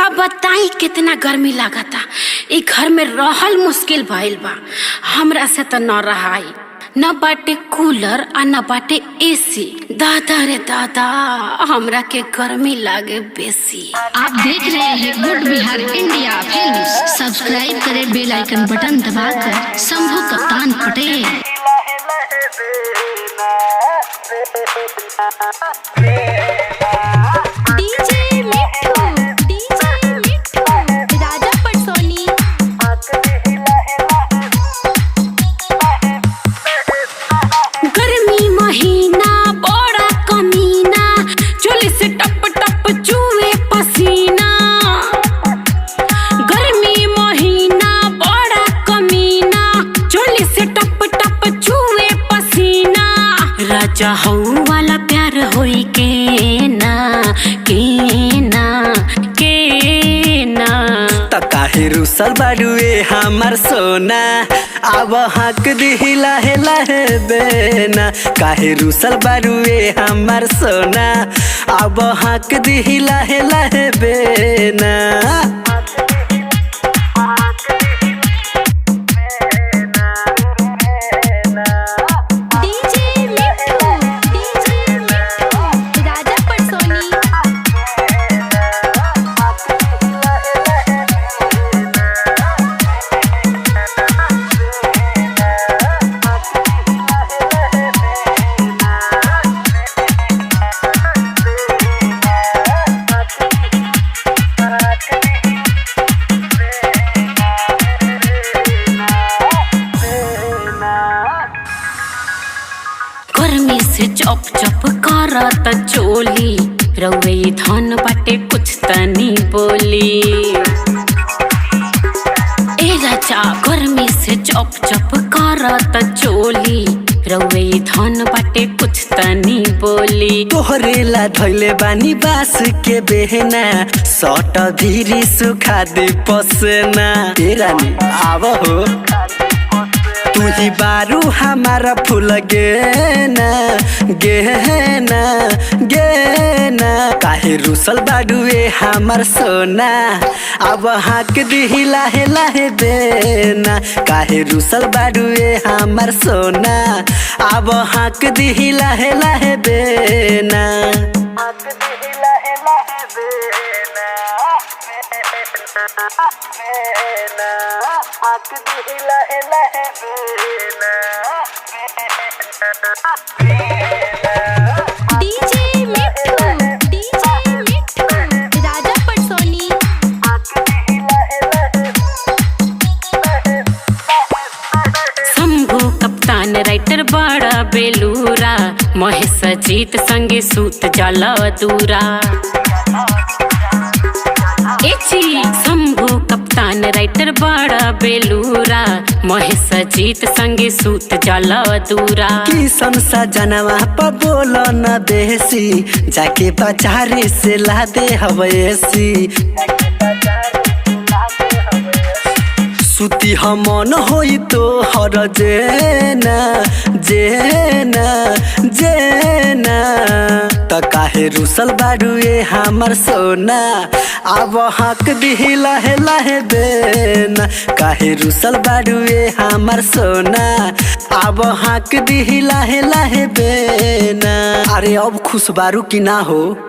का बताई कितना गर्मी लागता। ई घर में रहल मुश्किल भइल बा। हमरा से तो न रहाई, न बाटे कूलर आ न बाटे एसी। दादा रे दादा, हमरा के गर्मी लागे बेसी। आप देख रहे हैं good Bihar India films. Subscribe करें, बेल आइकन बटन दबाकर। शंभू कप्तान पटेल। डीजे मिट्ठू राजा पटसोनी। गर्मी महीना बड़ा कमीना, चोली से टप टप चूहे पसीना। गर्मी महीना बड़ा कमीना, चोली से टप टप चूहे पसीना। राजा हौ वाला प्यार होई के ना त काहे रुसल बाडुए हमार सोना, अब हक दिही लाहे लाहे बेना। काहे रुसल बाडुए हमार सोना, अब हक दिही लाहे लाहे बेना। डीजे मिट्ठू राजा पटसोनी। गर्मी से चप चप करत चोली, रउए धन बाटे कुछ तनी बोली। ए राजा गर्मी से चप चप करत चोली, रउए धन बाटे कुछ तनी बोली। तोहरे ला धैले बानी बास के बेहना, सट धीरी सुखा दे पसेना। तेरा नी आव हो, तू ही बारू हमारा फूल गेना गेना गेना। काहे रुसल बाडुए हमार सोना, अब हाक दिही लाहे लाहे बेना। काहे रुसल बाडुए हमार सोना, अब हाक दिही लाहे लाहे बेना। डीजे मिट्ठू राजा पटसोनी। शंभू कप्तान राइटर बड़ा बेलूरा, महेश जीत संगे सूत जाला अधूरा। शंभू कप्तान राइटर बड़ा बेलूरा, महेश जीत संगे सूत जाला अधूरा। किसन सजनवा प बोल न बेसी, जाके बाजारे से ला दे हवेसी। सुती हमन होई तो हर जेना जेना जेना। त काहे रुसल बाडुए हमार सोना, अब हक दिही लाहे लाहे बेना। काहे रुसल बाडुए हमार सोना, अब हक दिही लाहे लाहे बेना। अरे अब खुश बारू की ना हो।